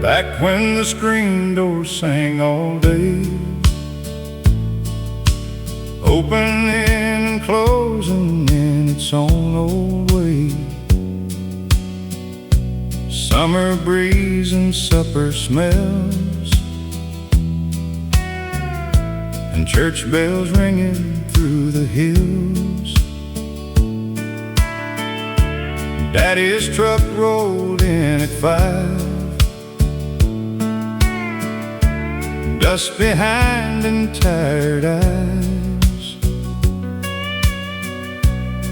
Back when the screen door sang all day, opening and closing in its own old way. Summer breeze and supper smells, and church bells ringing through the hills. Daddy's truck rolled in at 5, dust behind and tired eyes.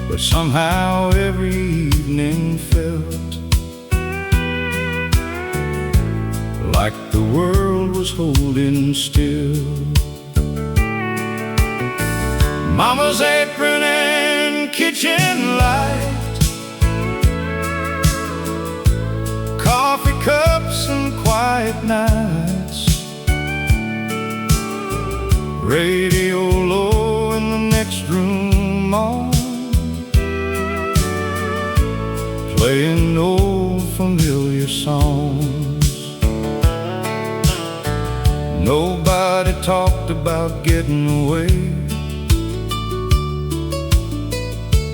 But somehow every evening felt like the world was holding still. Mama's apron and kitchen light, coffee cups and quiet nights, radio low in the next room on, playing old familiar songs. Nobody talked about getting away,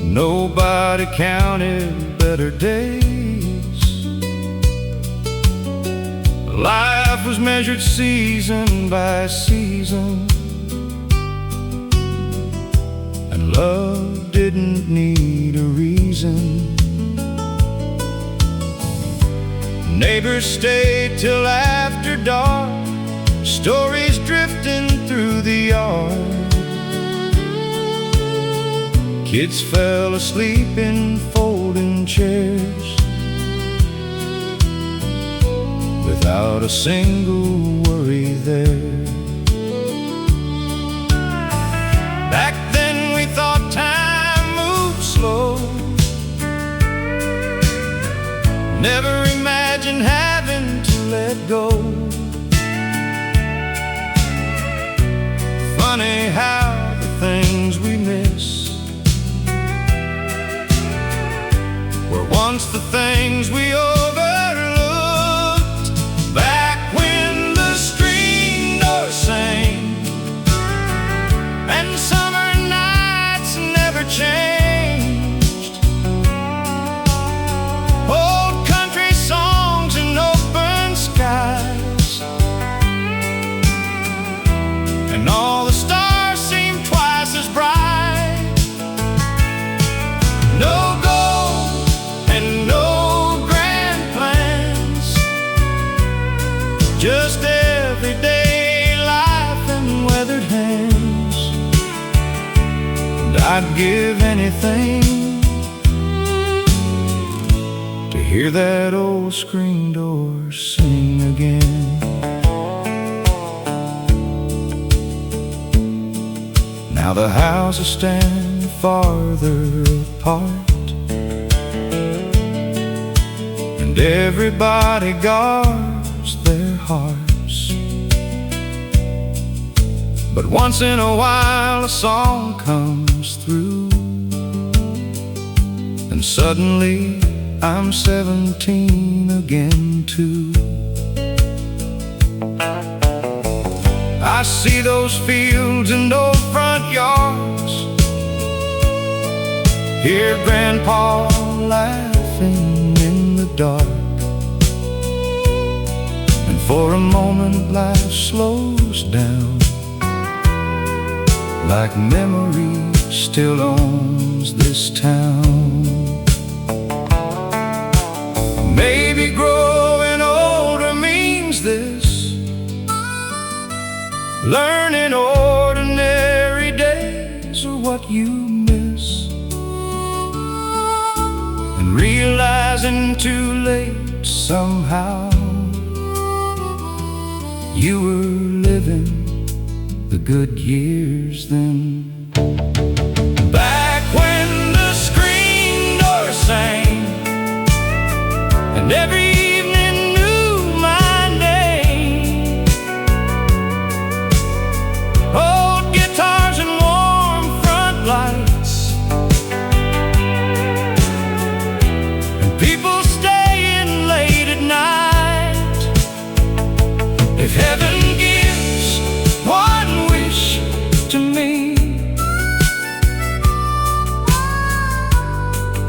nobody counted better days. Life was measured season by season, and love didn't need a reason. Neighbors stayed till after dark, stories drifting through the yard. Kids fell asleep in folding chairs without a single worry there. Back then we thought time moved slow, never imagined having to let go. Funny how the things we miss were once the things we overlooked. Back when the screen door sang and summer nights never changed, old country songs and open skies, and all the stars seemed twice as bright. No gold and no grand plans, just everyday life and weathered hands. And I'd give anything to hear that old screen door sing again. Now the houses stand farther apart, and everybody guards their hearts. But once in a while a song comes through, and suddenly I'm 17 again too. I see those fields and old front yards, hear Grandpa laughing in the dark, and for a moment life slows down, like memory still owns this town. Maybe growing older means this, learning ordinary days are what you miss, and realizing too late somehow you were living the good years then. Back when the screen door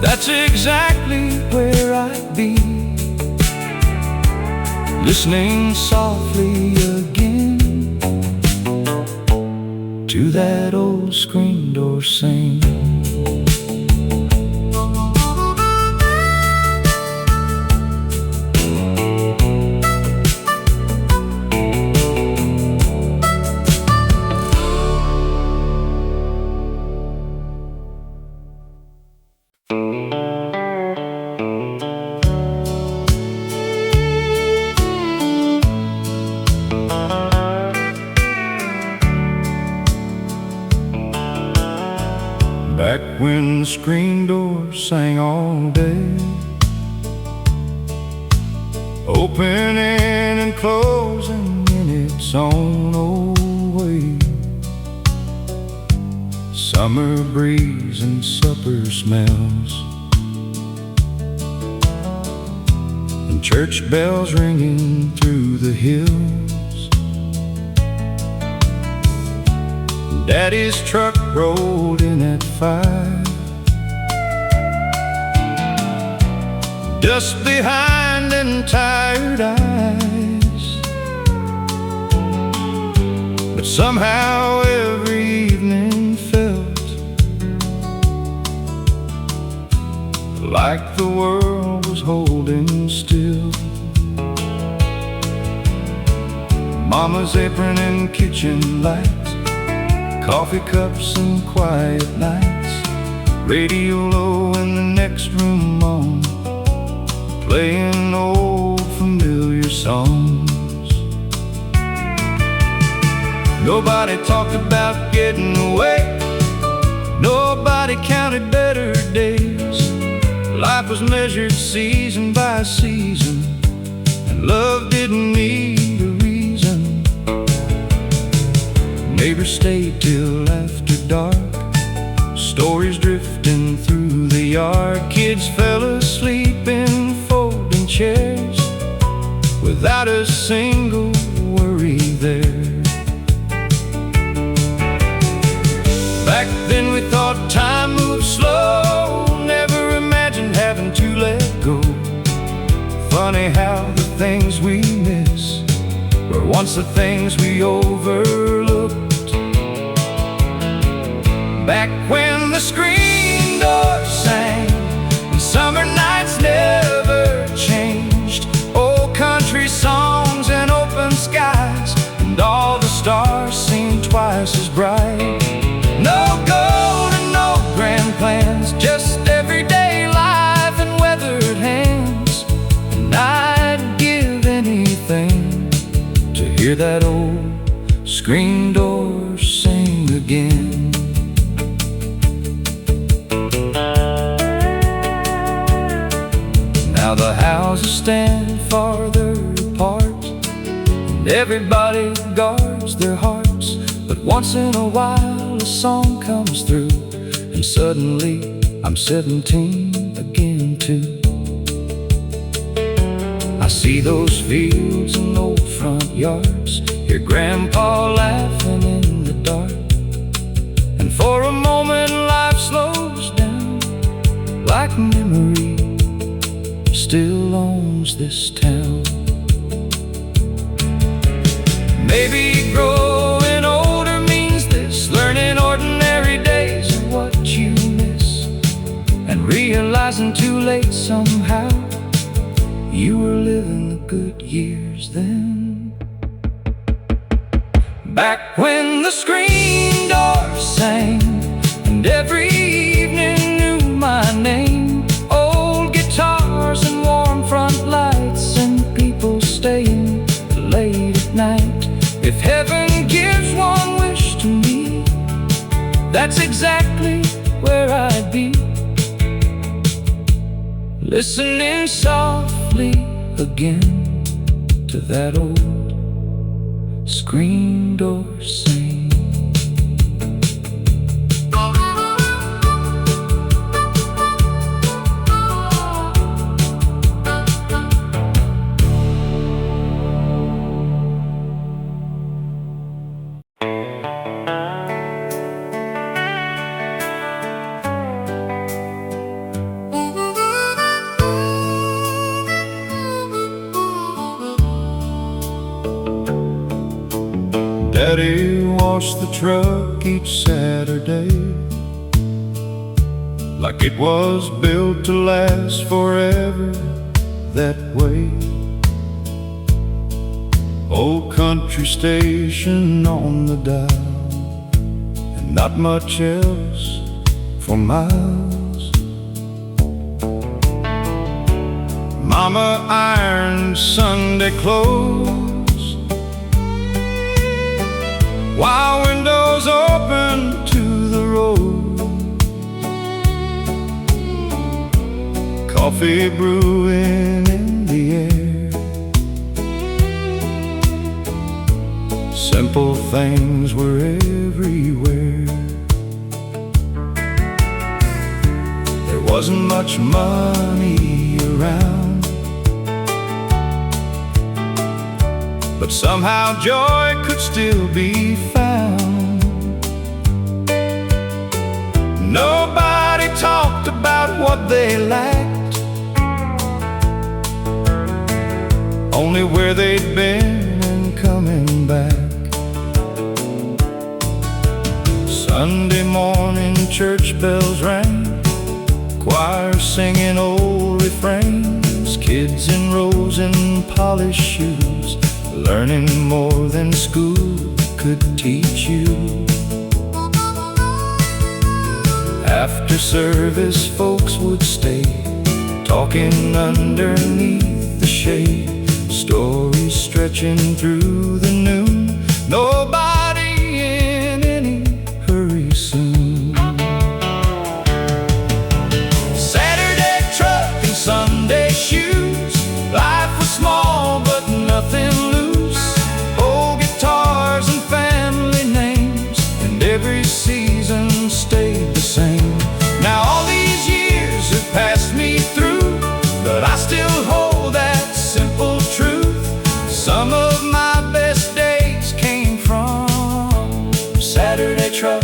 That's exactly where I'd be, listening softly again to that old screen door sing. Back when the screen door sang all day, opening and closing in its own old way. Summer breeze and supper smells, and church bells ringing through the hills. Daddy's truck rolled in at 5, dust behind and tired eyes. But somehow every evening felt like the world was holding still. Mama's apron and kitchen lights, coffee cups and quiet nights, radio low in the next room on, playing old familiar songs. Nobody talked about getting away, nobody counted better days. Life was measured season by season, and love didn't need a reason. Neighbors stayed till after dark, stories drifting through the yard. Kids fell asleep in folding chairs without a single worry there. Back then we thought time moved slow, never imagined having to let go. Funny how the things we miss were once the things we overlooked. Back when the screen door sang and summer nights never changed, old country songs and open skies, and all the stars seemed twice as bright. No gold and no grand plans, just everyday life and weathered hands. And I'd give anything to hear that old screen door sing again. Now the houses stand farther apart, and everybody guards their hearts. But once in a while a song comes through, and suddenly I'm 17 again too. I see those fields and old front yards, hear Grandpa laughing in the dark, and for a moment life slows down, like memory still owns this town. Maybe growing older means this, learning ordinary days are what you miss, and realizing too late somehow you were living the good years then. Back when the screen door sang and every evening knew my name, old guitars and warm front lights and people staying late at night. If heaven gives one wish to me, that's exactly where I'd be, listening softly again to that old screen door sing. wash the truck each Saturday, like it was built to last forever that way. Old country station on the dial, and not much else for miles. Mama ironed Sunday clothes, while windows open to the road. Coffee brewing in the air, simple things were everywhere. There wasn't much money around, but somehow joy could still be found. Nobody talked about what they lacked, only where they'd been and coming back. Sunday morning church bells rang, choir singing old refrains, kids in rows in polished shoes, learning more than school could teach you. After service folks would stay, talking underneath the shade, stories stretching through the noon, nobody in any hurry soon. Saturday truck and Sunday shoes, life was small but nothing loose. Old guitars and family names, and every season stayed the same. Now all these years have passed me through, but I still hold that simple truth. Some of my best days came from Saturday truck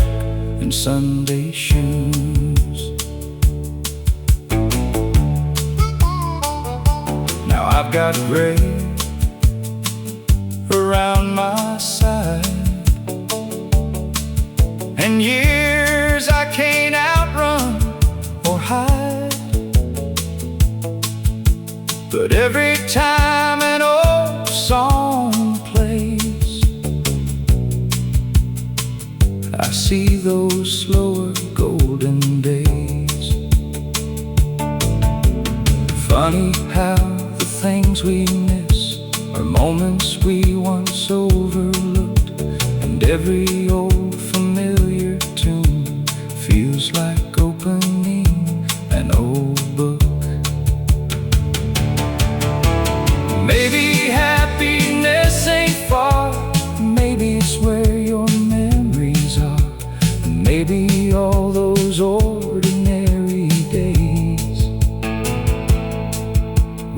and Sunday shoes. Now I've got gray around my side, and years I can't outrun or hide. But every time an old song plays, I see those slower golden days. Funny how the things we miss are moments we once overlooked, and every old familiar tune feels like opening an old book. Maybe happiness ain't far, maybe it's where your memories are, and maybe all those ordinary days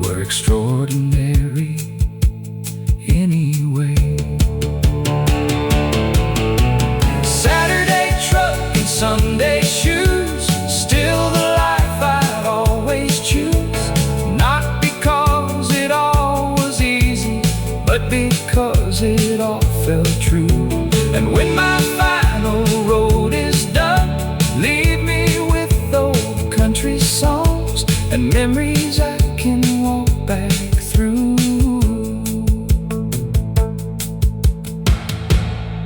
were extraordinary anyway. Saturday truck and Sunday shoes, still the life I'd always choose. Not because it all was easy, but because it all felt true. And when my final road is done, leave me with old country songs and memories I can walk back through.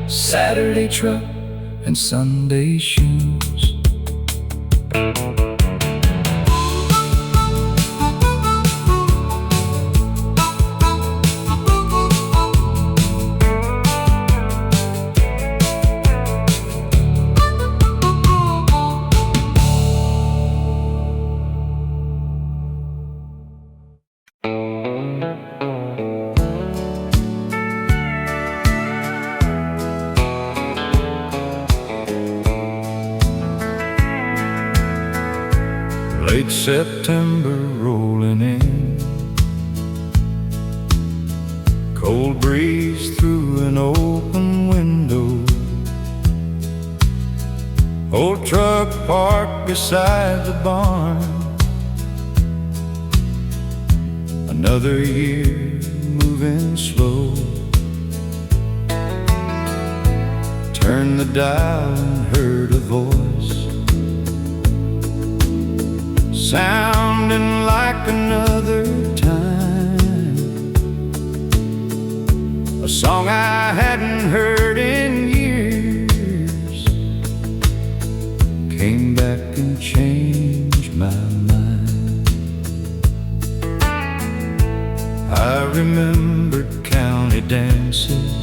Saturday truck and Sunday shoes. Late September rolling in, cold breeze through an open window, old truck parked beside the barn. Another year moving slow, Turned the dial and heard a voice sounding like another time, a song I hadn't heard in years came back and changed my mind. I remembered county dances,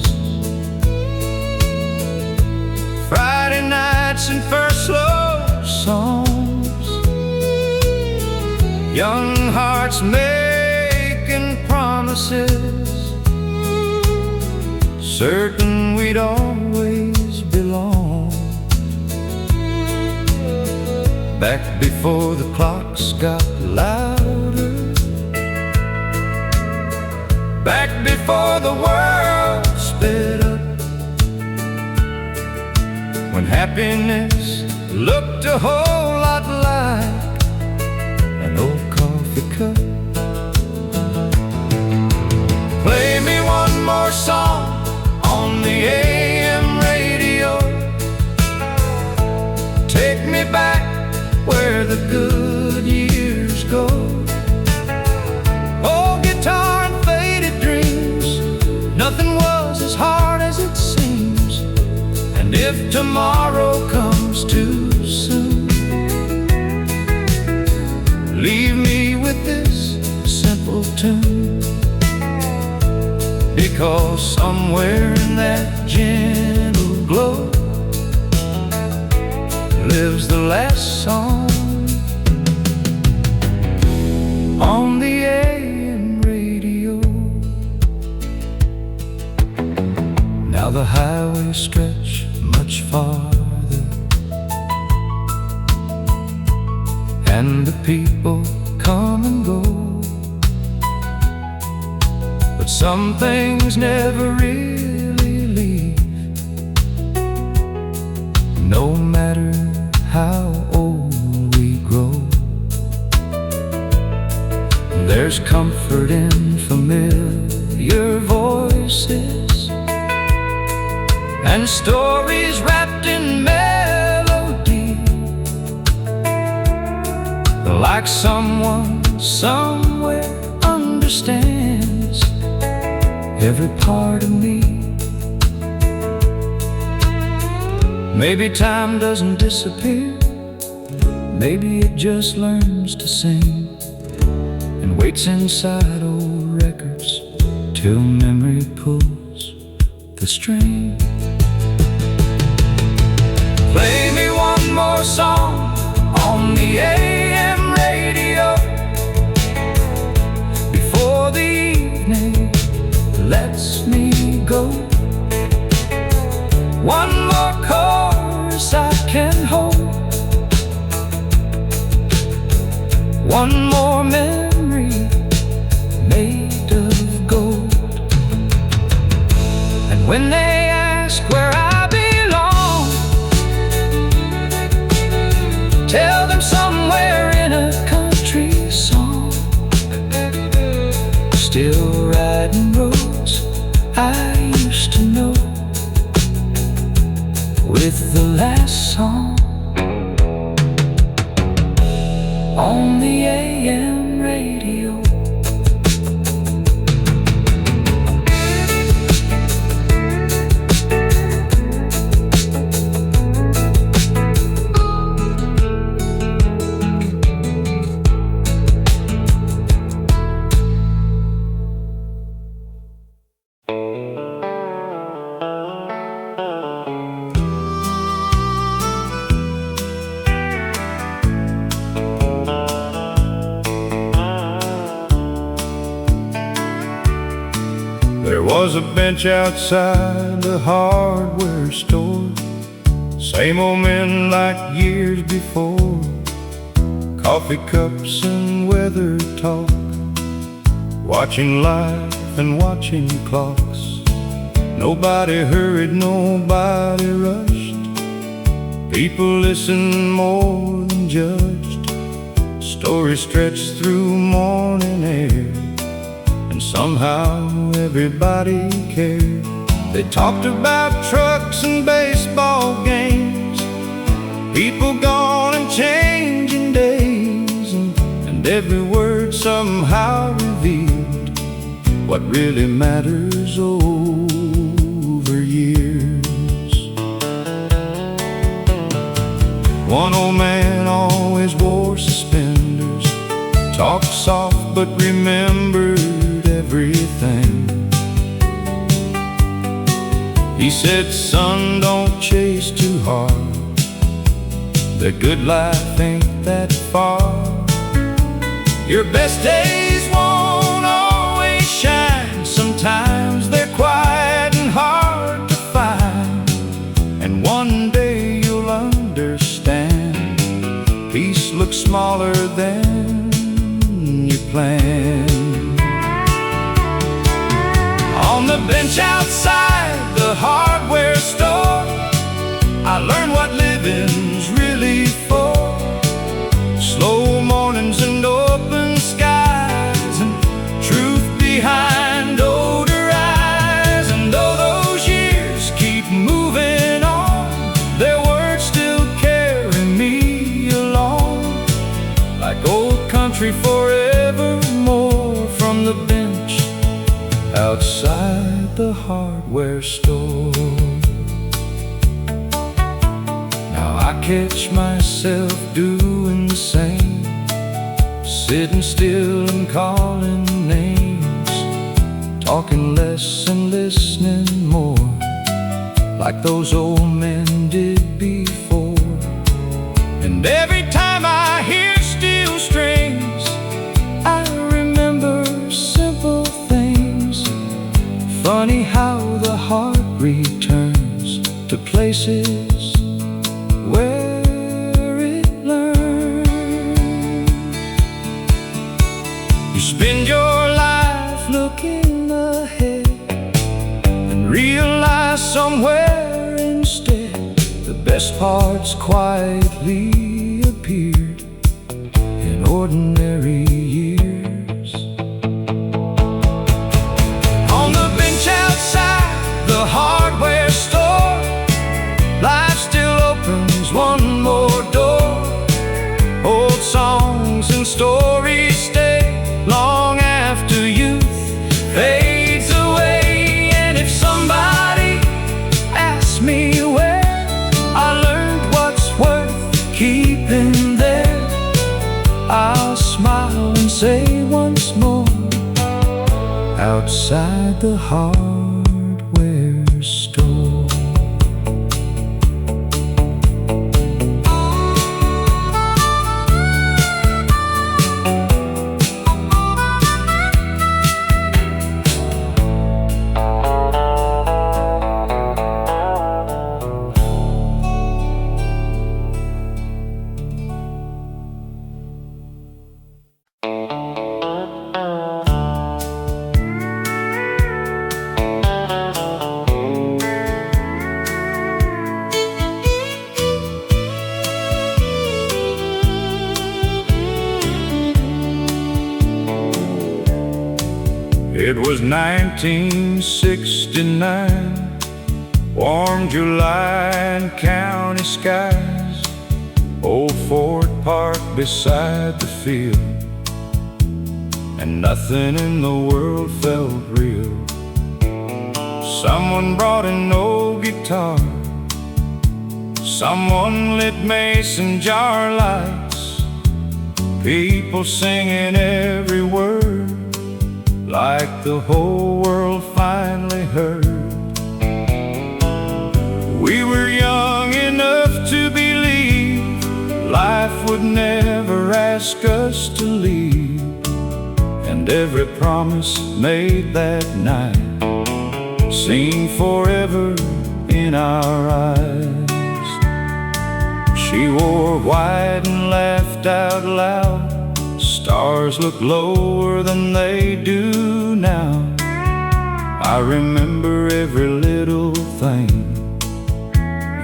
Friday nights and first love songs, young hearts making promises, certain we'd always belong. Back before the clocks got louder, back before the world sped up, when happiness looked a whole lot like an old coffee cup. Play me one more song on the AM radio, take me back where the good years go. Old guitar and faded dreams, nothing was as hard as it seems. And if tomorrow comes too soon, leave me with this simple tune, because somewhere in that gentle glow lives the last song on the AM radio. Now the highways stretch much farther, and the people come and go, but some things never really leave, no matter how old we grow. There's comfort in familiar voices and stories wrapped in melody, like someone somewhere understands every part of me. Maybe time doesn't disappear, maybe it just learns to sing and waits inside old records till memory pulls the string. Play me one more song on the AM radio before the evening lets me go. One more chorus I can hold, one more memory made of gold. And when they ask where I belong, tell them somewhere in a country song, still riding roads I used to know, with the last song on the AM radio. There was a bench outside the hardware store, same old men like years before, coffee cups and weather talk, watching life and watching clocks. Nobody hurried, nobody rushed, people listened more than judged. Stories stretched through morning air, and somehow everybody cared. They talked about trucks and baseball games, people gone and changing days, and every word somehow revealed what really matters over years. One old man always wore suspenders, talked soft but remembered everything. He said, son, don't chase too hard, the good life ain't that far. Your best days won't always shine, sometimes they're quiet and hard to find. And one day you'll understand, peace looks smaller than you planned. On the bench outside the hardware store, I learned what living's really for. Slow mornings and open skies, and truth behind older eyes. And though those years keep moving on, their words still carry me along, like old country forevermore. From the bench outside the hardware store, now I catch myself doing the same, sitting still and calling names, talking less and listening more, like those old men did before. And every time I hear steel strings, I remember simple things. Funny how the heart returns to places where it learned. You spend your life looking ahead and realize somewhere instead the best parts quietly appeared in ordinary years. On the bench outside the hardware store, life still opens one more door. Old songs and stories stay long after youth fades away. And if somebody asks me where I learned what's worth keeping there, I'll smile and say once more, outside the hardware store. It was 1969, warm July and county skies, old Ford parked beside the field, and nothing in the world felt real. Someone brought an old guitar, someone lit mason jar lights, people singing every word, like the whole world finally heard. We were young enough to believe life would never ask us to leave, and every promise made that night seemed forever in our eyes. She wore white and laughed out loud, stars look lower than they do now. I remember every little thing,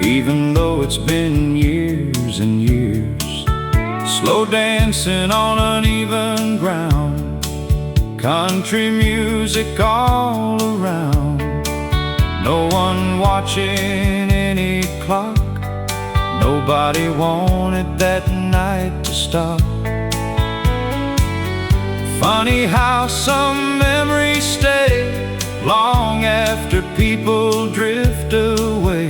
even though it's been years and years. Slow dancing on uneven ground, country music all around, No one watching any clock. Nobody wanted that night to stop. Funny how some memories stay long after people drift away,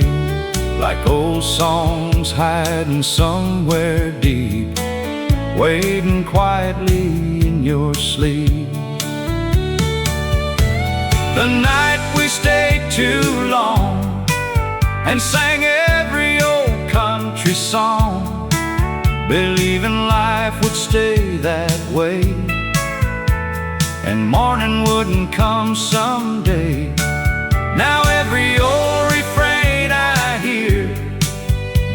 like old songs hiding somewhere deep, waiting quietly in your sleep. The night we stayed too long and sang every old country song, believing life would stay that way and morning wouldn't come someday. Now every old refrain I hear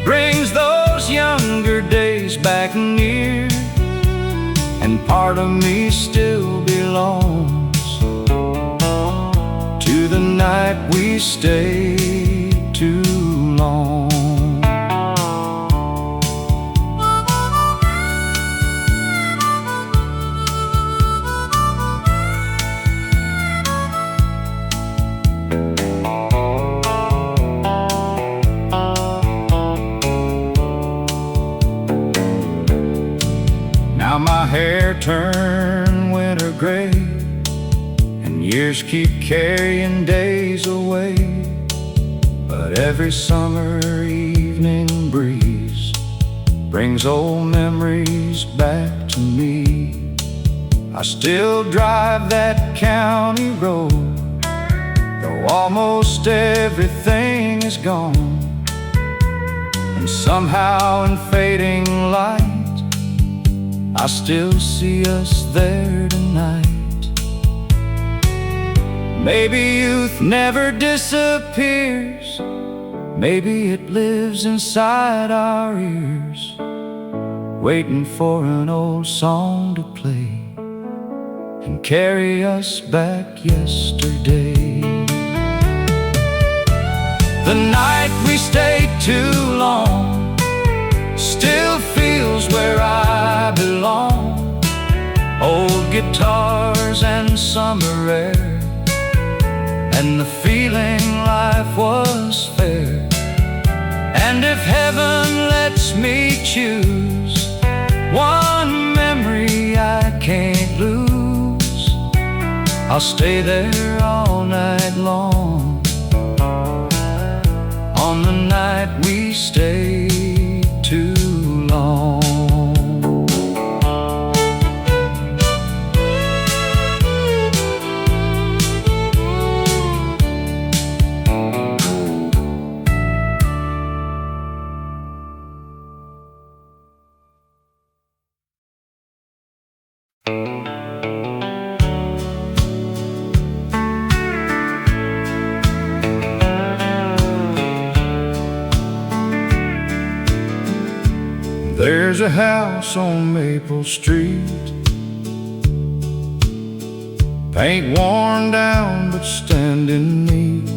brings those younger days back near, and part of me still belongs to the night we stayed too long. Now my hair turned winter gray, and years keep carrying days away. But every summer evening breeze brings old memories back to me. I still drive that county road, though almost everything is gone. And somehow in fading light, I still see us there tonight. Maybe youth never disappears, maybe it lives inside our ears, waiting for an old song to play and carry us back yesterday. The night we stayed too long still feels where I belong. Old guitars and summer air, and the feeling life was fair. And if heaven lets me choose one memory I can't lose, I'll stay there all night long, on the night we stayed too long. There's a house on Maple Street, paint worn down but standing neat,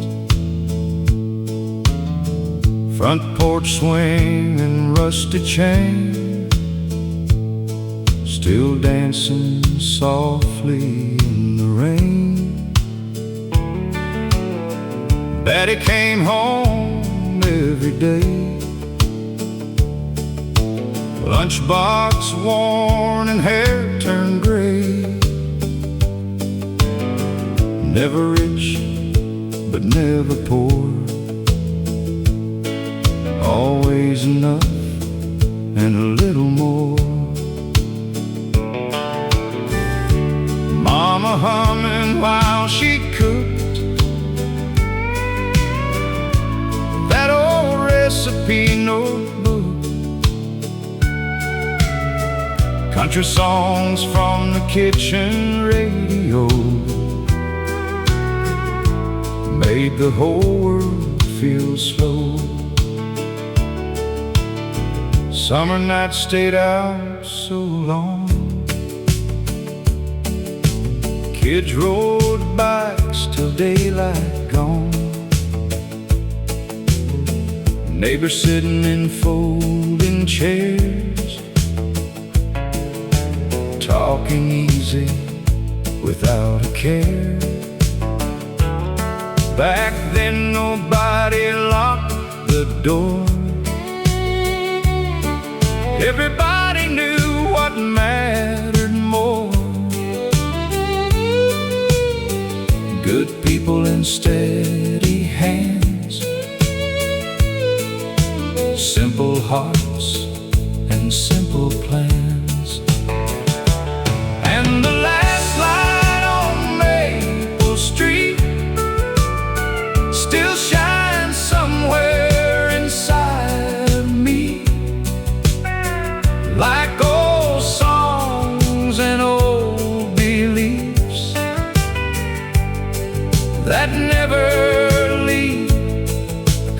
front porch swing and rusty chain, still dancing softly in the rain. Daddy came home every day, lunchbox worn and hair turned gray. Never rich, but never poor, always enough and a little more. Mama humming while she cooked that old recipe notebook. Country songs from the kitchen radio made the whole world feel slow. Summer nights stayed out so long, kids rode bikes till daylight gone, neighbors sitting in folding chairs, talking easy without a care. Back then nobody locked the door. Everybody knew what mattered more. Good people and steady hands, simple hearts and simple plans. And the last light on Maple Street still shines somewhere inside of me, like old songs and old beliefs that never leave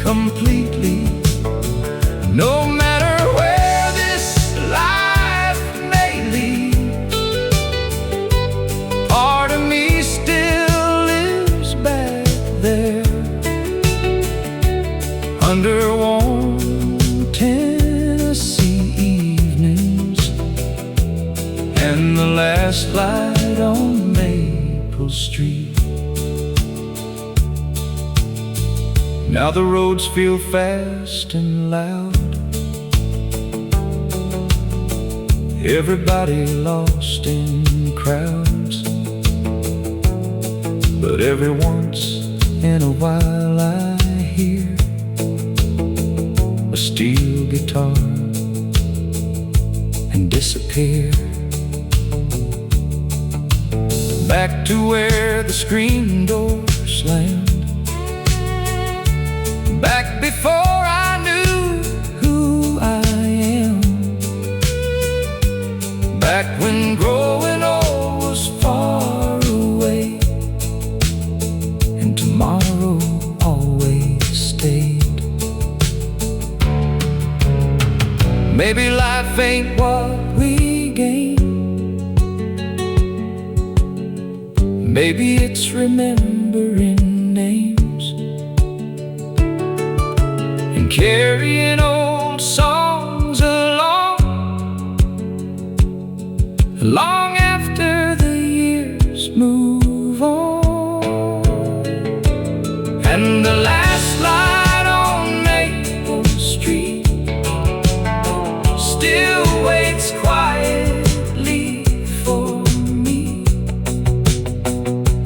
completely. No matter where this life may lead, part of me still lives back there, under warm Tennessee evenings and the last light on Maple Street. Now the roads feel fast and loud, everybody lost in crowds. But every once in a while I hear a steel guitar and disappear back to where the screen door slammed, back before I knew who I am, back when growing old was far away and tomorrow always stayed. Maybe life ain't what we gain, maybe it's remembering names and carrying old songs along, long after the years move on. And the last light on Maple Street still waits quietly for me,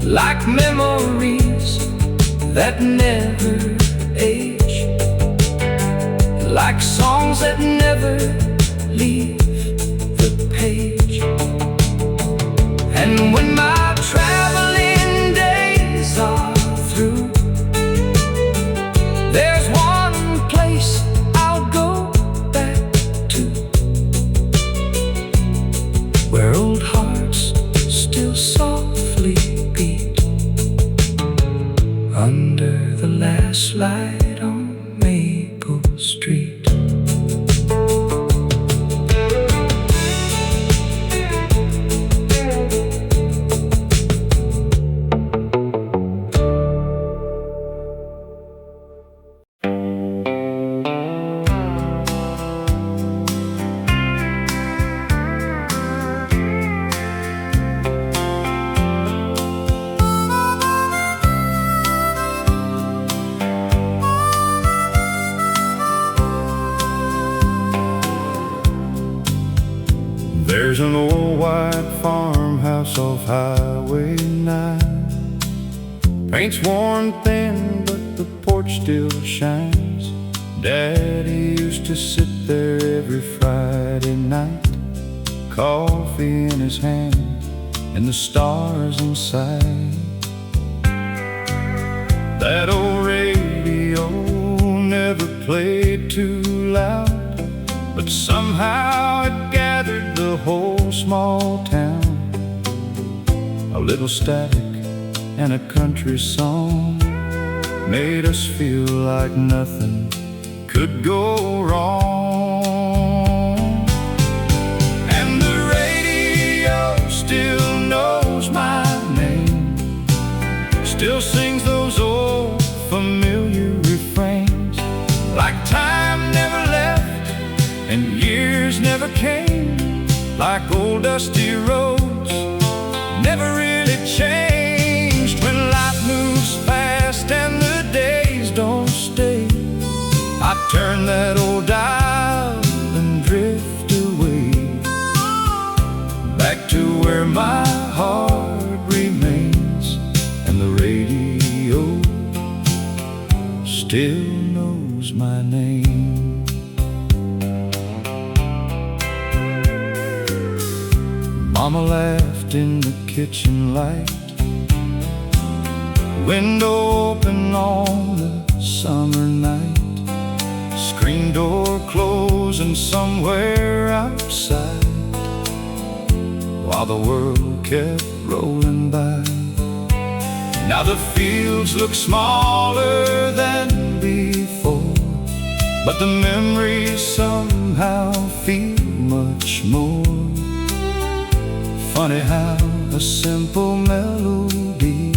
like memories that never age, like songs that never leave the page. And when my traveling days are through, there's one place I'll go back to, where old hearts still softly beat, under the last light on Maple Street. There's an old white farmhouse off Highway 9. Paint's worn thin, but the porch still shines. Daddy used to sit there every Friday night, coffee in his hand and the stars in sight. That old radio never played too loud, but somehow it gathered the whole small town. A little static and a country song made us feel like nothing could go wrong. And the radio still knows my name, still sings those old familiar refrains, like time never left and years never came, like old dusty roads never really changed. When life moves fast and turn that old dial and drift away, back to where my heart remains, and the radio still knows my name. Mama laughed in the kitchen light, window open on the summer night, screen door closing somewhere outside, while the world kept rolling by. Now the fields look smaller than before, but the memories somehow feel much more. Funny how a simple melody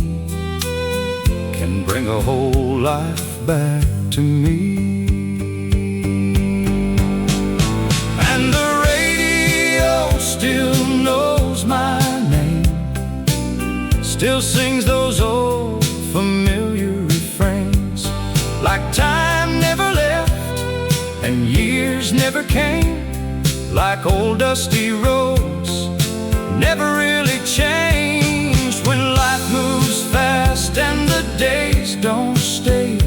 can bring a whole life back to me. And the radio still knows my name, still sings those old familiar refrains, like time never left and years never came, like old dusty roads never really changed. When life moves fast and the days don't stay,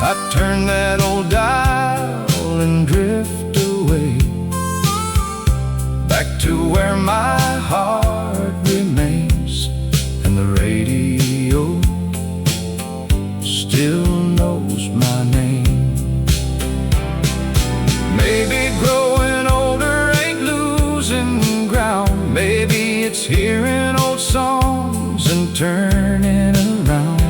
I turn that old dial and drift away, back to where my heart remains, and the radio still knows my name. Maybe growing older ain't losing ground, maybe it's hearing old songs and turning around,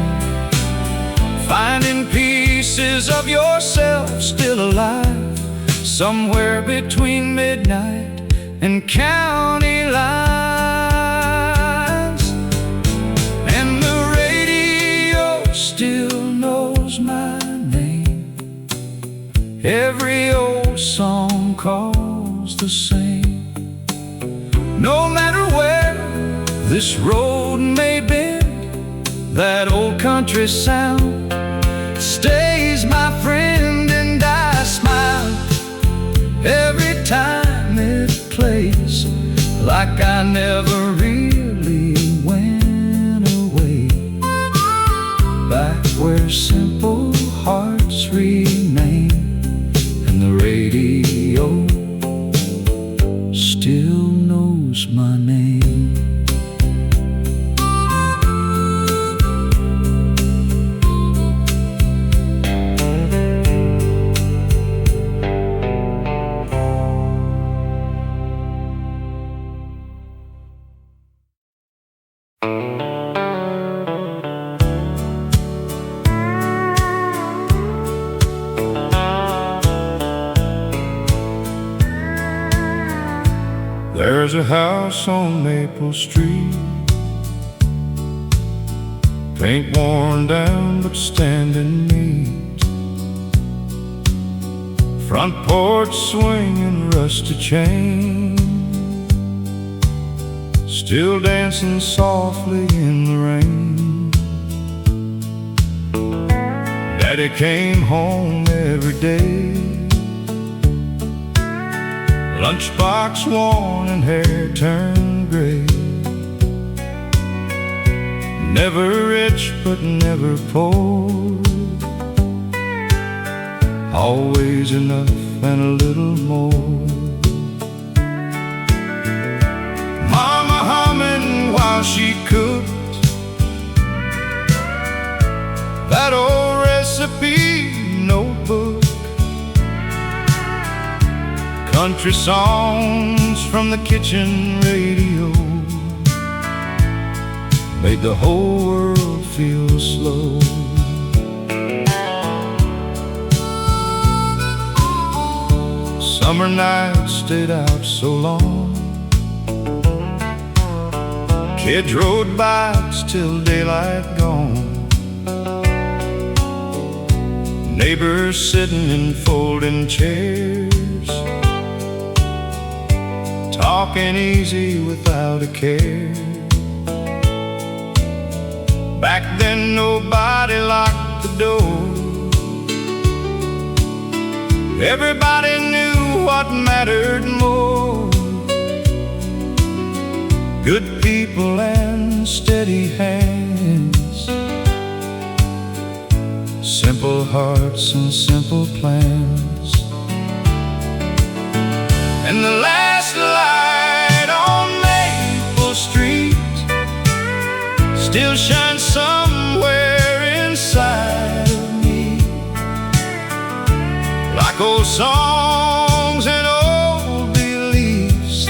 finding pieces of yourself still alive, somewhere between midnight and county lines. And the radio still knows my name, every old song calls the same. No matter where this road may bend, that old country sound stays my friend, and I smile every time it plays, like I never really went away, back where simple hearts remain, and the radio still knows my name. There's a house on Maple Street, paint worn down but standing neat, front porch swinging rusty chain, still dancing softly in the rain. Daddy came home every day, lunchbox worn and hair turned gray, never rich but never poor, always enough and a little more. Mama humming while she cooked that old recipe notebook, country songs from the kitchen radio made the whole world feel slow. Summer nights stayed out so long, kids rode bikes till daylight gone, neighbors sitting in folding chairs, talking easy without a care. Back then nobody locked the door, everybody knew what mattered more. Good people and steady hands, simple hearts and simple plans. And the last light on Maple Street still shines somewhere inside of me, like old songs and old beliefs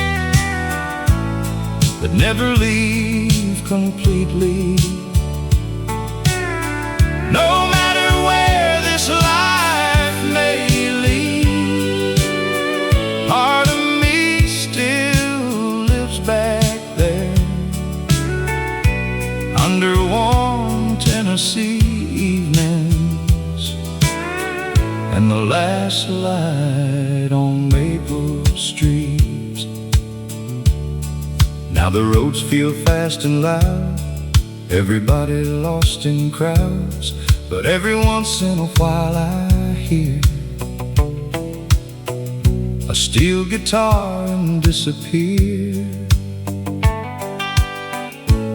that never leave completely. No matter where this life may lead, part of me still lives back there, under warm Tennessee evenings, and the last light on Maple Street. Now the roads feel fast and loud, everybody lost in crowds, but every once in a while I hear a steel guitar and disappear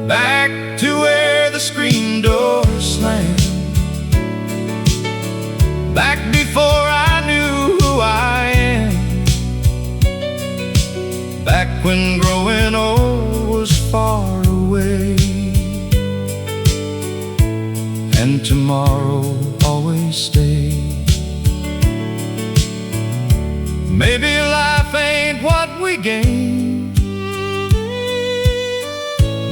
back to where the screen door slammed, back before I knew who I am, back when growing old was far away, and tomorrow always stays. Maybe life ain't what we gain,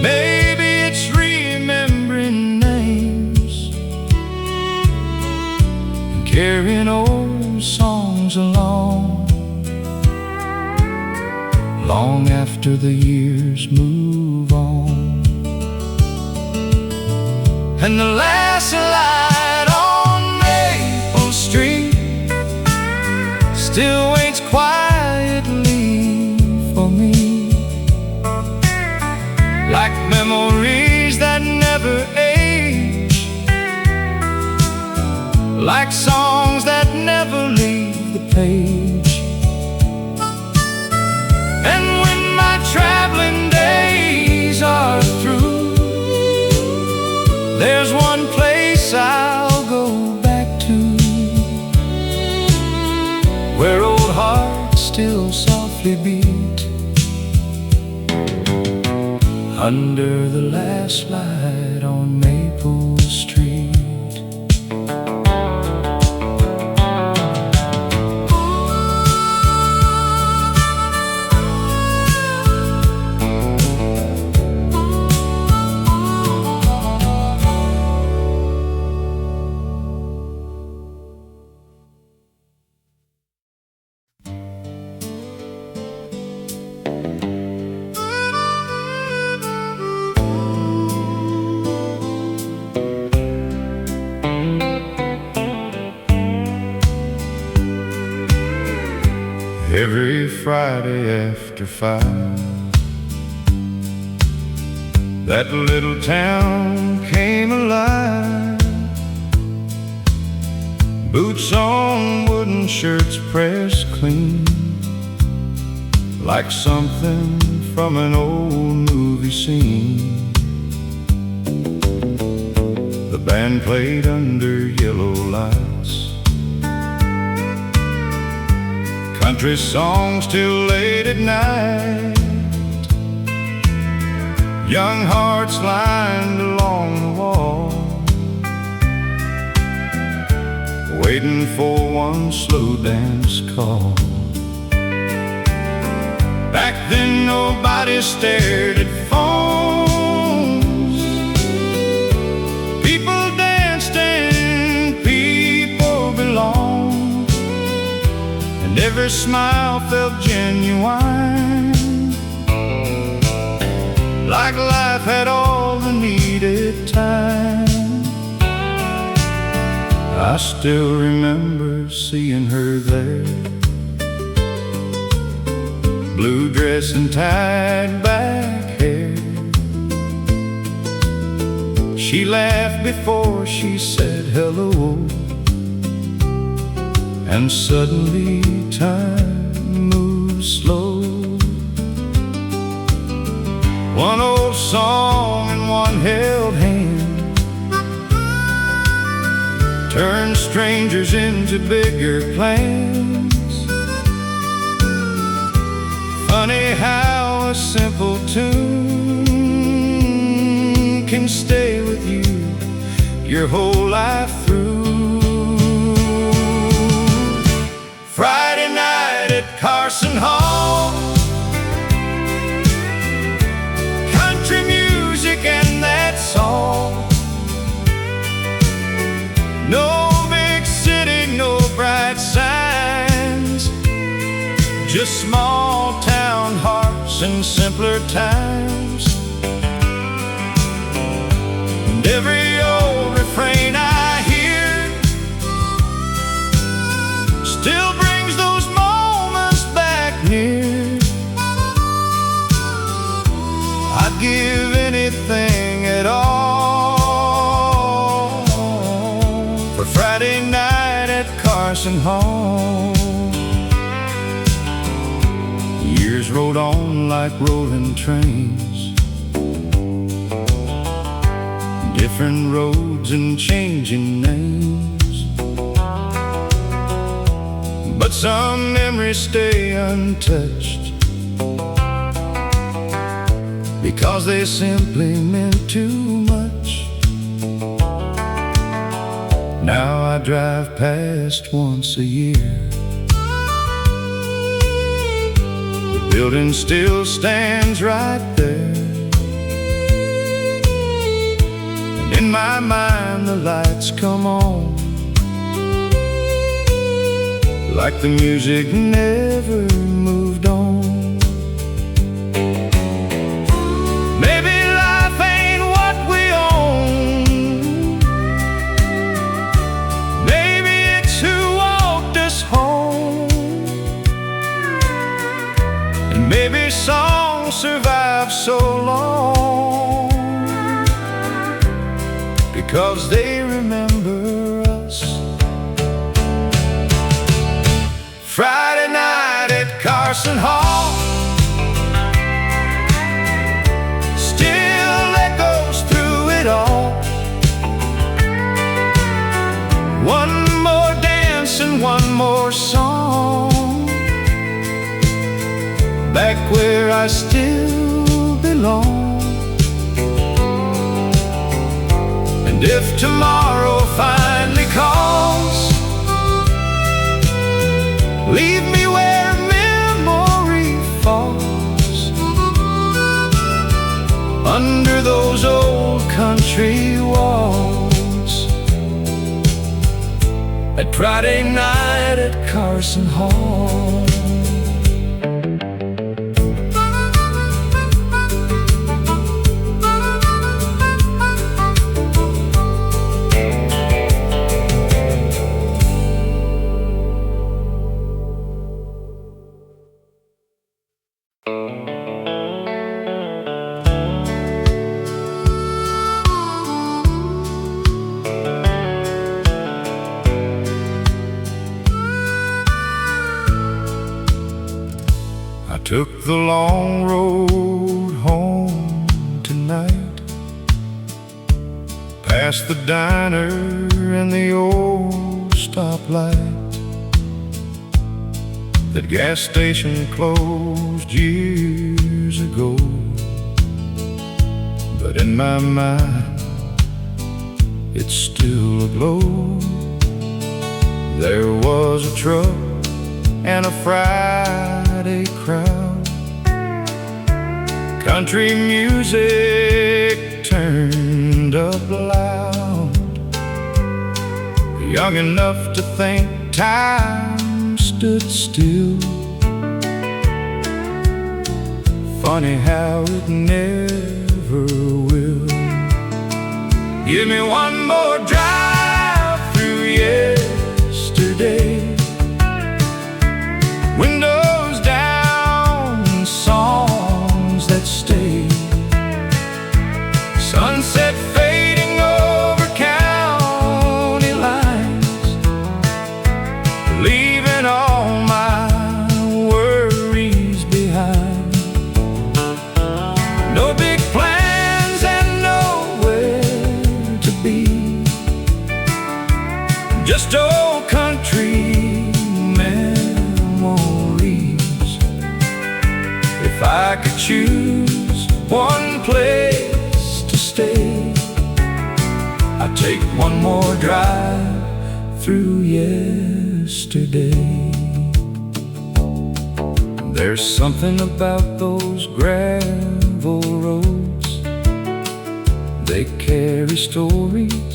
maybe it's remembering names and carrying old songs along, long after the years move on. And the last light on Maple Street still waits quietly for me, like memories that never age, like songs that never leave the page. And when my traveling days are through, there's one place I'll go back to, where old hearts still softly beat, under the last light on Maple Street. Every Friday after 5, that little town came alive. Boots on wooden, shirts pressed clean, like something from an old movie scene. The band played under yellow lights, country songs till late at night. Young hearts lined along the wall, waiting for one slow dance call. Back then nobody stared at phones, people danced and people belonged, and every smile felt genuine, like life had all the needed time. I still remember seeing her there, blue dress and tied back hair. She laughed before she said hello, and suddenly time moves slow. One old song and one held hand turns strangers into bigger plans. Funny how a simple tune can stay with you your whole life through. Friday night at Carson Hall, country music and that's all. No big city, no bright signs, just small town hearts and simpler times. And every old refrain I hear still brings those moments back near. I'd give anything at all for Friday night at Carson Hall. Years rolled on like rolling trains, different roads and changing names, but some memories stay untouched because they simply meant too much. Now I drive past once a year. The building still stands right there, and in my mind the lights come on like the music never moved on. Maybe life ain't what we own, maybe it's who walked us home, and maybe songs survive so long because they remember us. Friday night at Carson Hall still echoes through it all. One more dance and one more song, back where I still belong. And if tomorrow finally calls, leave me where memory falls, under those old country walls, at Friday night at Carson Hall. I took the long road home tonight, past the diner and the old stoplight. That gas station closed years ago, but in my mind it's still aglow. There was a truck and a Friday crowd, country music turned up loud, young enough to think time stood still. Funny how it never will. Give me one more drive through yesterday, windows down, songs that stay, sunset fading over county lines, just old country memories. If I could choose one place to stay, I'd take one more drive through yesterday. There's something about those gravel roads, they carry stories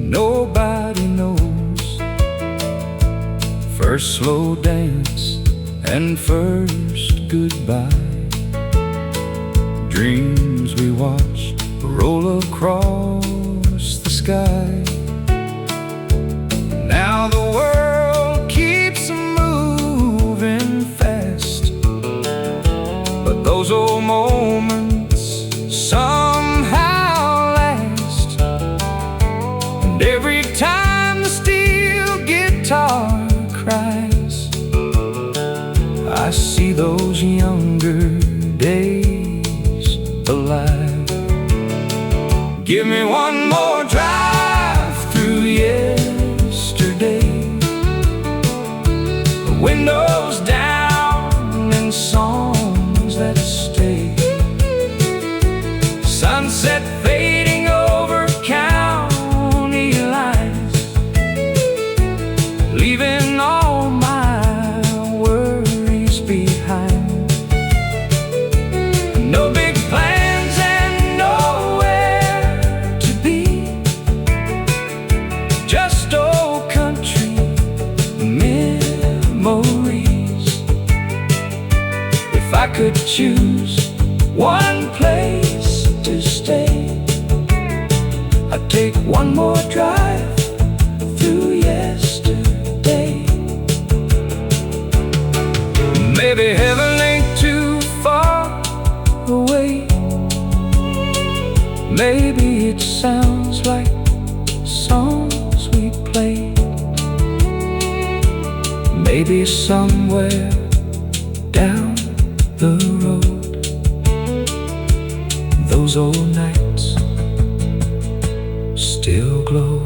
nobody knows. First slow dance and first goodbye, dreams we watched roll across the sky. Now the world keeps moving fast, but those old moments somehow last. And every time the steel guitar cries, I see those younger days alive. Give me one more drive through yesterday, the windows down and songs that stay, sunset fading over county lines, leaving all my worries behind. No big plans and nowhere to be, just old country memories. If I could choose one place to stay, I'd take one more drive through yesterday. Maybe heaven ain't too far away, maybe it sounds like songs we played. Maybe somewhere down the road, those old nights still glow.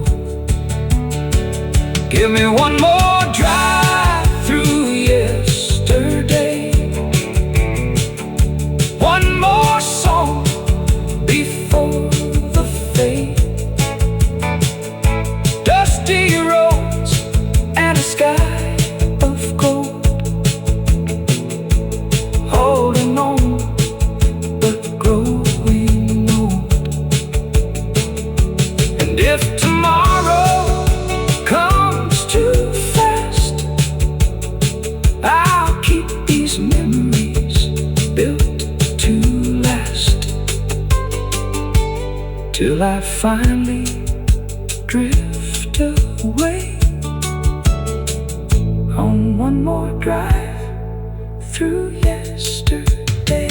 Give me one more drive through yesterday, one more song before the fade. Dusty roads and a sky of gold, holding on but growing old. And if tomorrow comes too fast, I'll keep these memories built to last, till I finally drift away on one more drive through yesterday.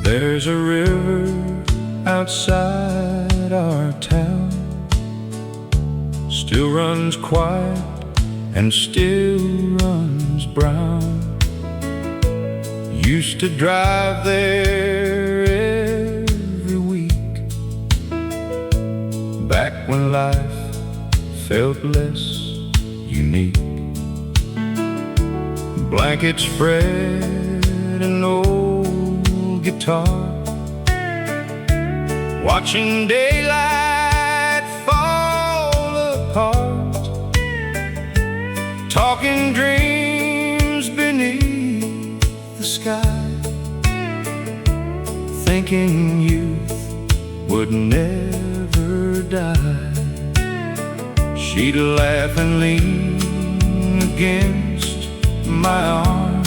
There's a river outside our town, still runs quiet and still runs brown. Used to drive there every week, back when life felt less unique. Blanket spread and old guitar, watching daylight fall apart, talking dreams beneath the sky, thinking youth would never die. She'd laugh and lean against my arm,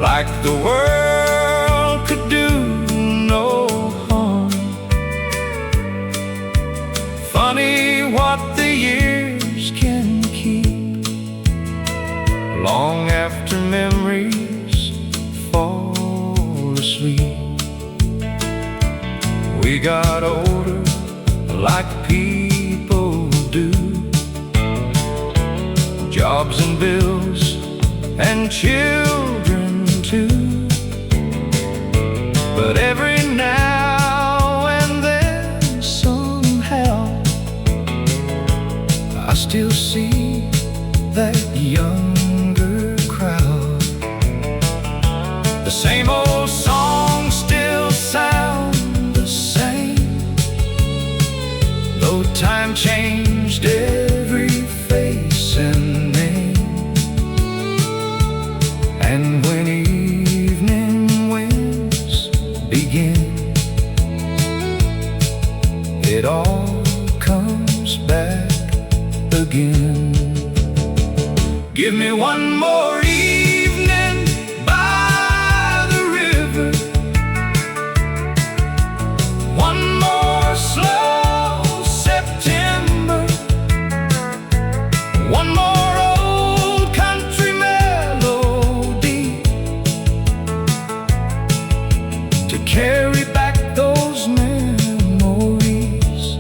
like the world could do no harm. long after memories fall asleep. We got older like people do, jobs and bills and children too. But every now and then somehow I still see that younger crowd. The same old songs still sound the same, though time changed every face and name. And when evening winds begin, it all comes back again. Give me one more evening by the river, one more slow September, one more old country melody to carry back those memories.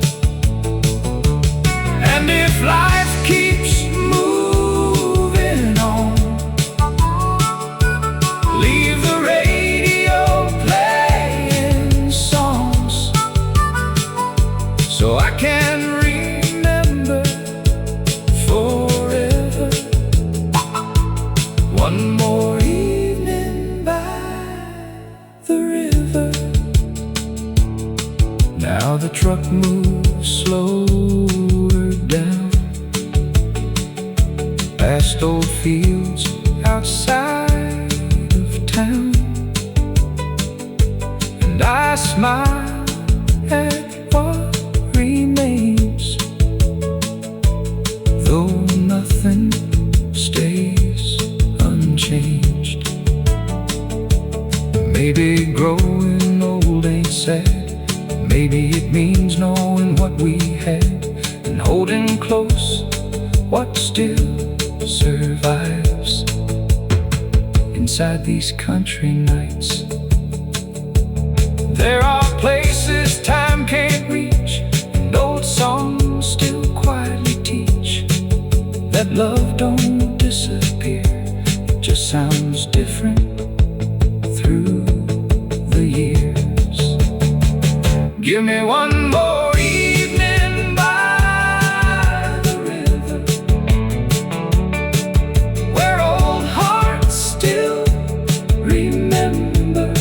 And if life keeps moving on, leave the radio playing songs so I can remember forever. One more evening by the river. Now the truck moves slower down past old fields outside of town, and I smile at what remains, though nothing stays unchanged. Maybe growing old ain't sad, maybe it means knowing what we had and holding close what still survives inside these country nights. There are places time can't reach, and old songs still quietly teach that love don't disappear, it just sounds different through the years. Give me one more evening by the river, where old hearts still remember,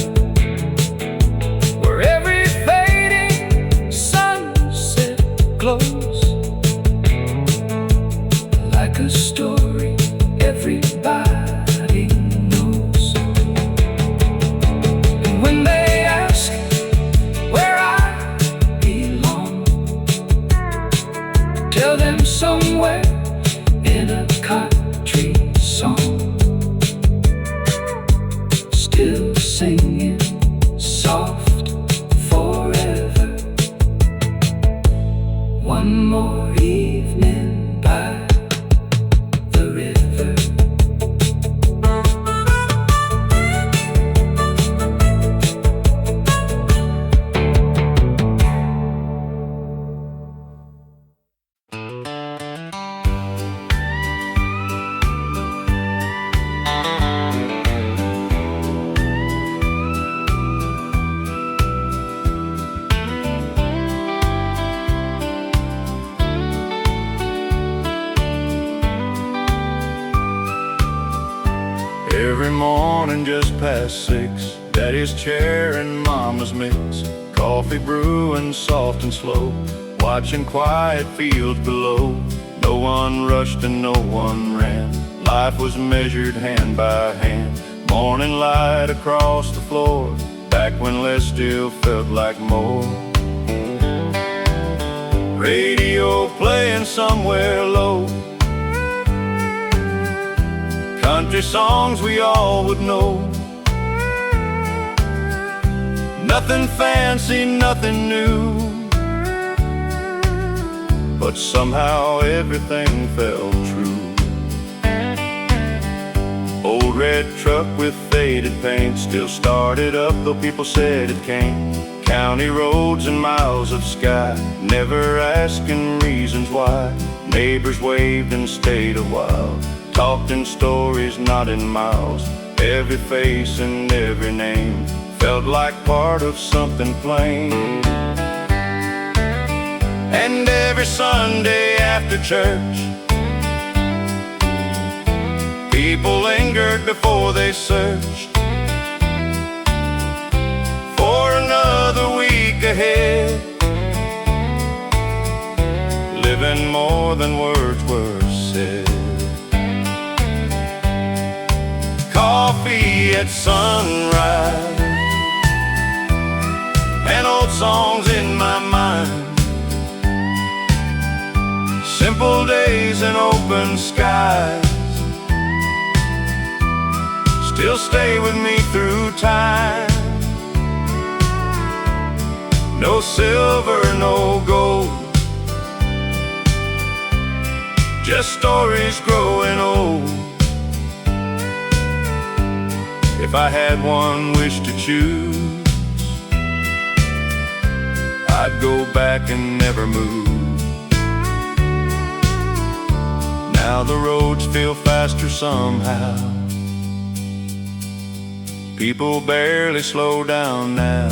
where every fading sunset glows like a story everybody knows. And when they ask where I belong, tell them somewhere in a country song, still singing soft forever. One more evening by the river. Every morning just past 6, Daddy's chair and Mama's mix, coffee brewing soft and slow, watching quiet fields below. No one rushed and no one ran, life was measured hand by hand. Morning light across the floor, back when less still felt like more. Radio playing somewhere low, country songs we all would know. Nothing fancy, nothing new, but somehow everything felt true. Old red truck with faded paint still started up, though people said it can't. County roads and miles of sky, never asking reasons why. Neighbors waved and stayed a while, talked in stories, not in miles. Every face and every name felt like part of something plain. And every Sunday after church, people lingered before they searched for another week ahead, living more than words were said. Coffee at sunrise and old songs in my mind. Simple days and open skies still stay with me through time. No silver, no gold, just stories growing old. If I had one wish to choose, I'd go back and never move. Now the roads feel faster somehow. People barely slow down now.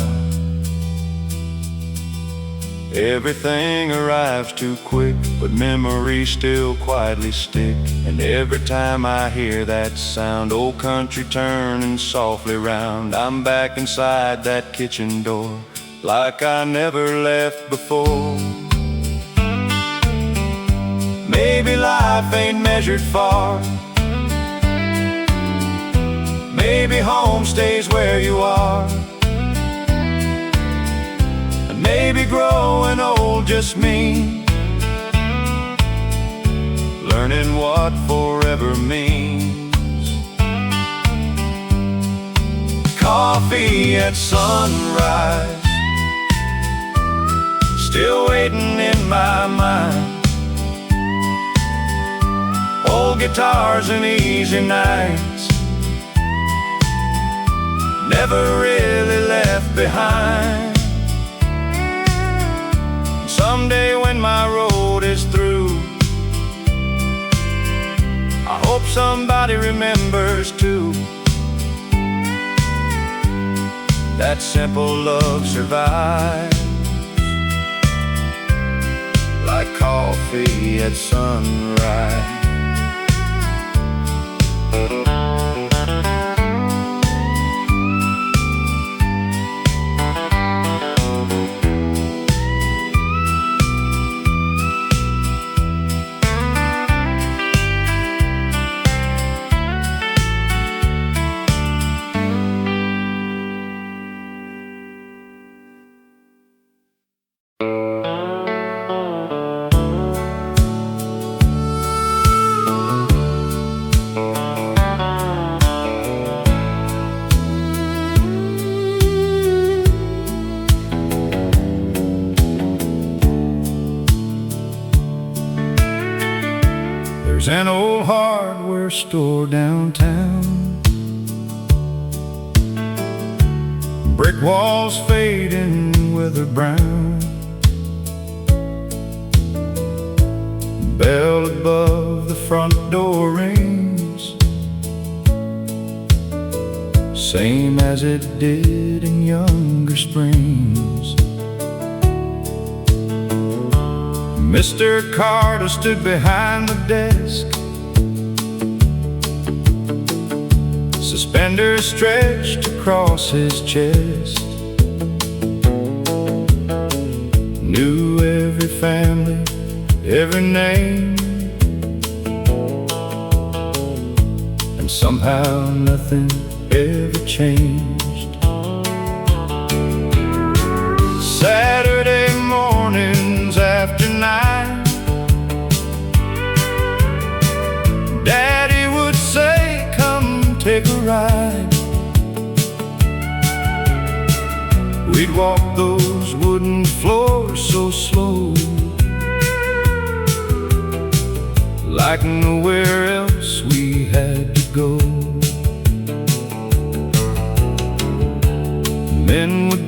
Everything arrives too quick, but memories still quietly stick. And every time I hear that sound, old country turning softly round, I'm back inside that kitchen door, like I never left before. Maybe life ain't measured far, maybe home stays where you are, and maybe growing old just means learning what forever means. Coffee at sunrise, still waiting in my mind. Old guitars and easy nights, never really left behind. Someday when my road is through, I hope somebody remembers too, that simple love survives, like coffee at sunrise. There's an old hardware store downtown, brick walls fading weather brown, bell above the front door rings, same as it did in younger springs. Mr. Carter stood behind the desk, suspenders stretched across his chest. Knew every family, every name, and somehow nothing ever changed. Saturday mornings after 9, Daddy would say, "Come take a ride." We'd walk those wooden floors so slow, like nowhere else we had to go.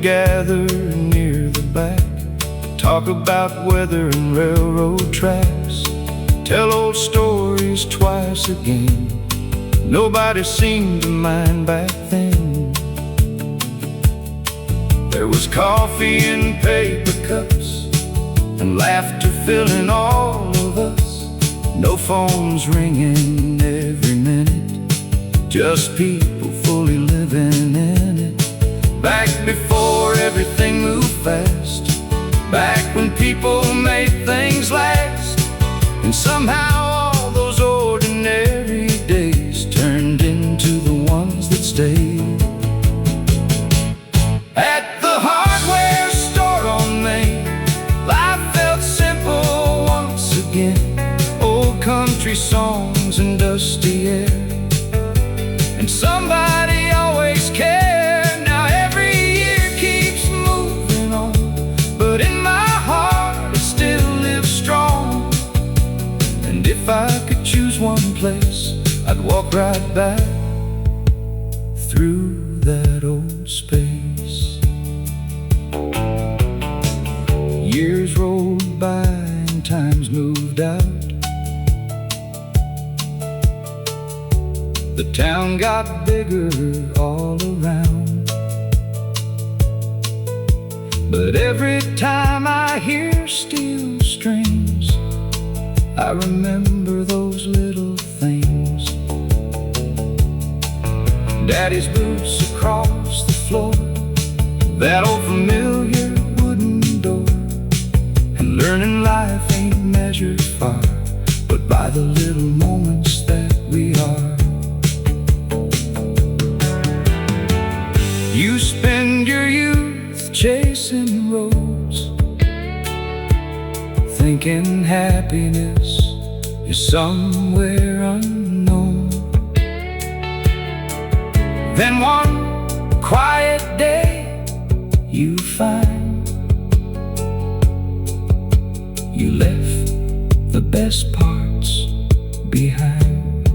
gather near the back, talk about weather and railroad tracks, tell old stories twice again. Nobody seemed to mind back then. There was coffee in paper cups and laughter filling all of us. No phones ringing every minute, just people fully living in it. Back before everything moved fast, back when people made things last, and somehow all those ordinary days turned into the ones that stayed. At the hardware store on Main, life felt simple once again. Old country songs and dusty air, and somebody always cared. Now every year keeps moving on, but in my heart it still lives strong. And if I could choose one place, I'd walk right back through that old space. Years rolled by and times moved out. The town got bigger all around, but every time I hear steel strings, I remember those little things. Daddy's boots across the floor, that old familiar wooden door, and learning life ain't measured far, but by the little moments that we are. You spend your youth chasing roads, thinking happiness is somewhere unknown. Then one quiet day you find you left the best parts behind.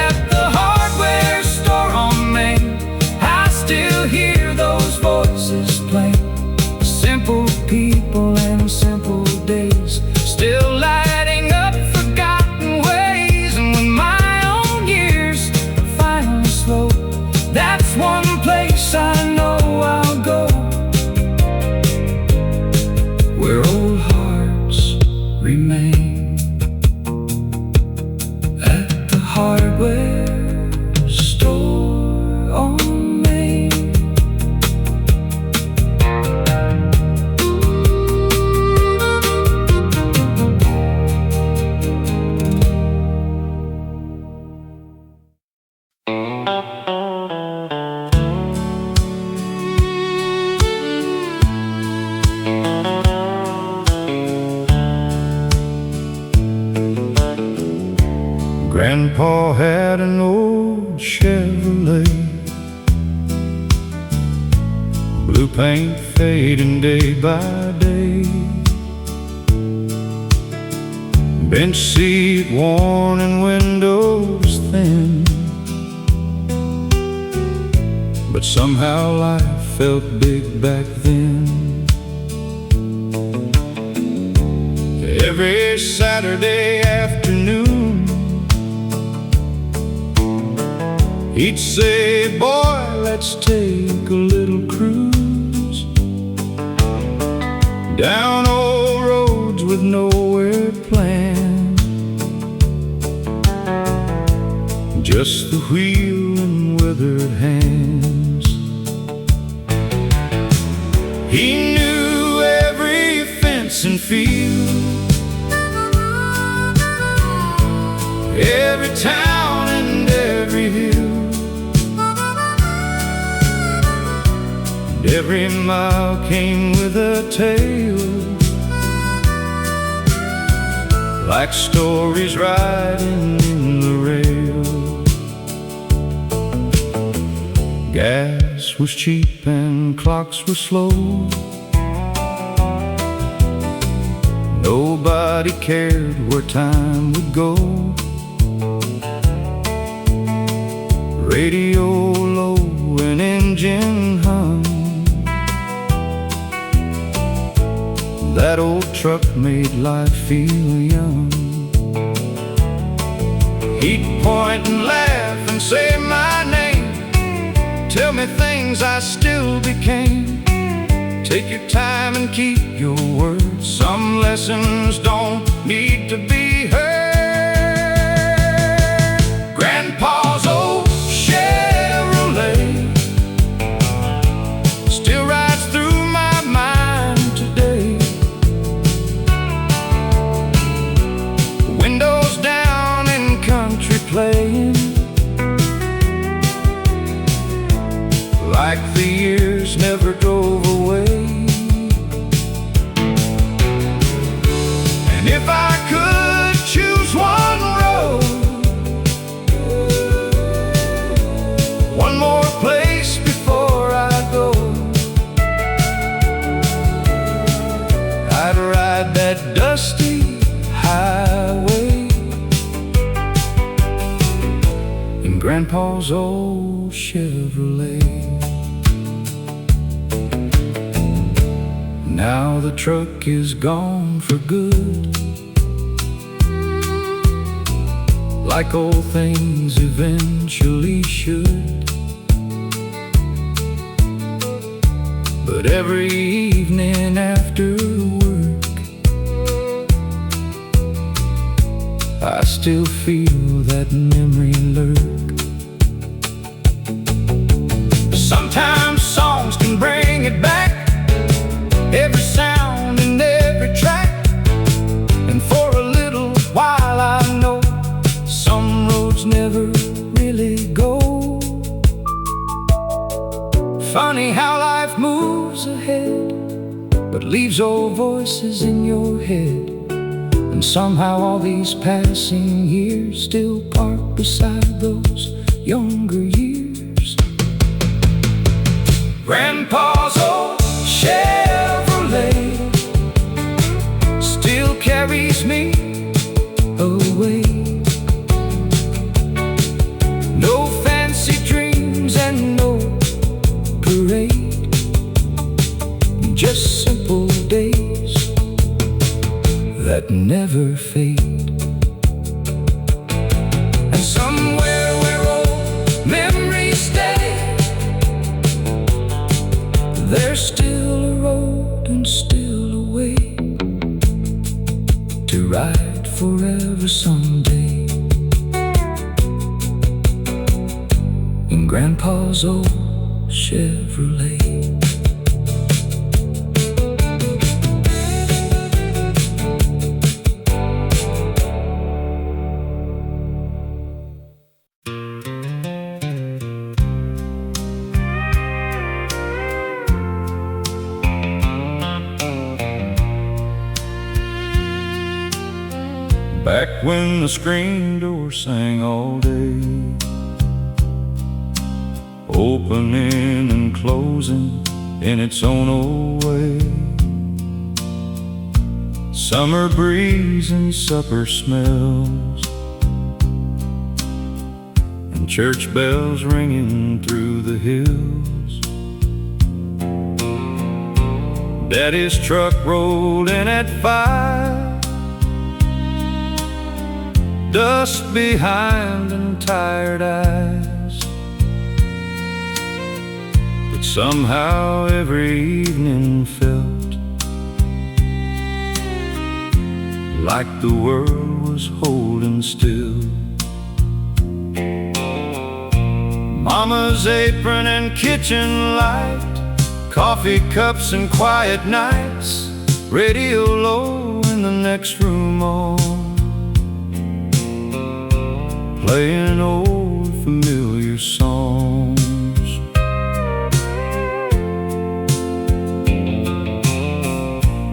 At the hardware store on Main, I still hear those voices playing. Simple people and simple days, still lighting up forgotten ways. And when my own years finally slow, that's one place I know I'll go, where old hearts remain. At the hardware store on Main. Grandpa had an old Chevrolet, blue paint fading day by day, bench seat worn and windows thin, but somehow life felt big back then. Every Saturday afternoon he'd say, "Boy, let's take a little cruise down old roads with nowhere planned, just the wheel and withered hands." He knew every fence and field, every town and every hill, every mile came with a tale, like stories riding in the rail. Gas was cheap and clocks were slow, nobody cared where time would go. Radio low and engine That old truck made life feel young. He'd point and laugh and say my name, tell me things I still became. Take your time and keep your word. Some lessons don't need to be heard. Grandpa's old Chevrolet still rides through my mind today. Windows down and country playing, like the years never drove away. And if I could choose one road, one more place before I go, I'd ride that dusty highway in Grandpa's old Chevrolet. Now the truck is gone for good, like old things eventually should. But every evening after work, I still feel that memory lurk. Sometimes songs can bring it back, every sound and every track. And for a little while I know some roads never really go. Funny how life moves ahead, but leaves old voices in your head. And somehow all these passing years still park beside those younger years. Grandpa's old Chevrolet still carries me away. No fancy dreams and no parade, just simple days that never fade. And somewhere where old memories stay, there's still a road and still a way to ride forever someday in Grandpa's old Chevrolet. Back when the screen door sang all day, opening and closing in its own old way. Summer breeze and supper smells, and church bells ringing through the hills. Daddy's truck rolled in at 5, dust behind and tired eyes. But somehow every evening felt like the world was holding still. Mama's apron and kitchen light, coffee cups and quiet nights, radio low in the next room on, playing old familiar songs.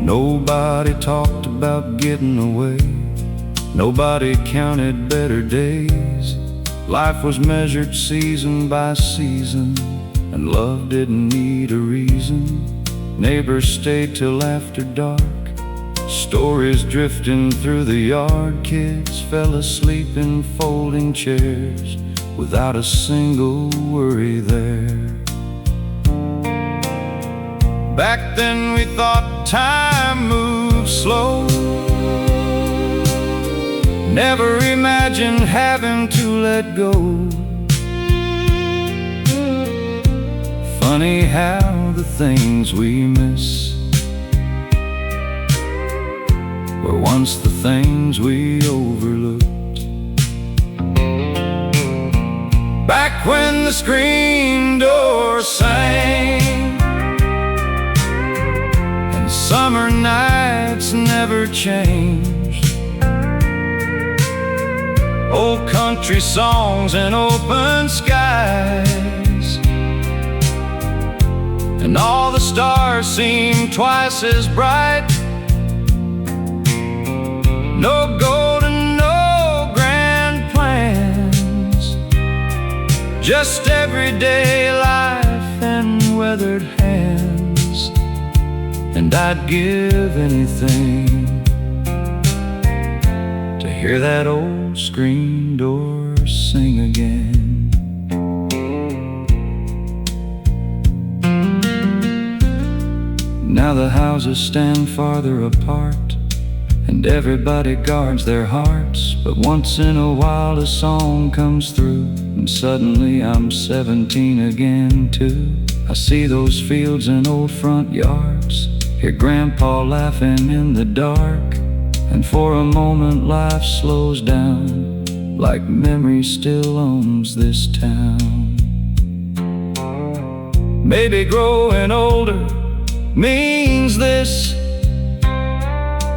Nobody talked about getting away, nobody counted better days. Life was measured season by season, and love didn't need a reason. Neighbors stayed till after dark, stories drifting through the yard. Kids fell asleep in folding chairs without a single worry there. Back then we thought time moved slow. Never imagined having to let go. Funny how the things we miss were once the things we overlooked. Back when the screen door sang and summer nights never changed, old country songs and open skies, and all the stars seemed twice as bright. No golden, no grand plans, just everyday life and weathered hands. And I'd give anything to hear that old screen door sing again. Now the houses stand farther apart, and everybody guards their hearts. But once in a while a song comes through, and suddenly I'm 17 again too. I see those fields and old front yards, hear Grandpa laughing in the dark, and for a moment life slows down, like memory still owns this town. Maybe growing older means this: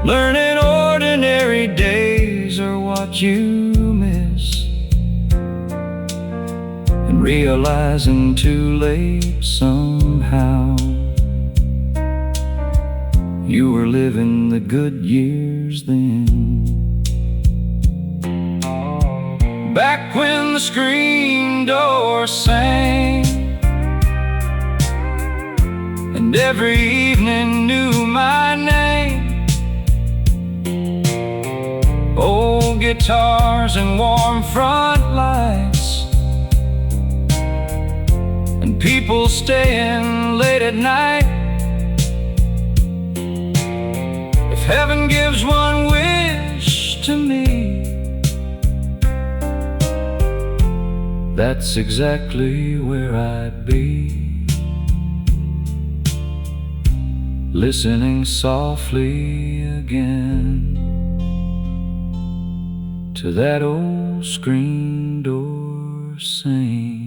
learning ordinary days are what you miss, and realizing too late somehow you were living the good years then. Back when the screen door sang and every evening knew my name, old guitars and warm front lights, and people staying late at night. If heaven gives one wish to me, that's exactly where I'd be, listening softly again to that old screen door sing.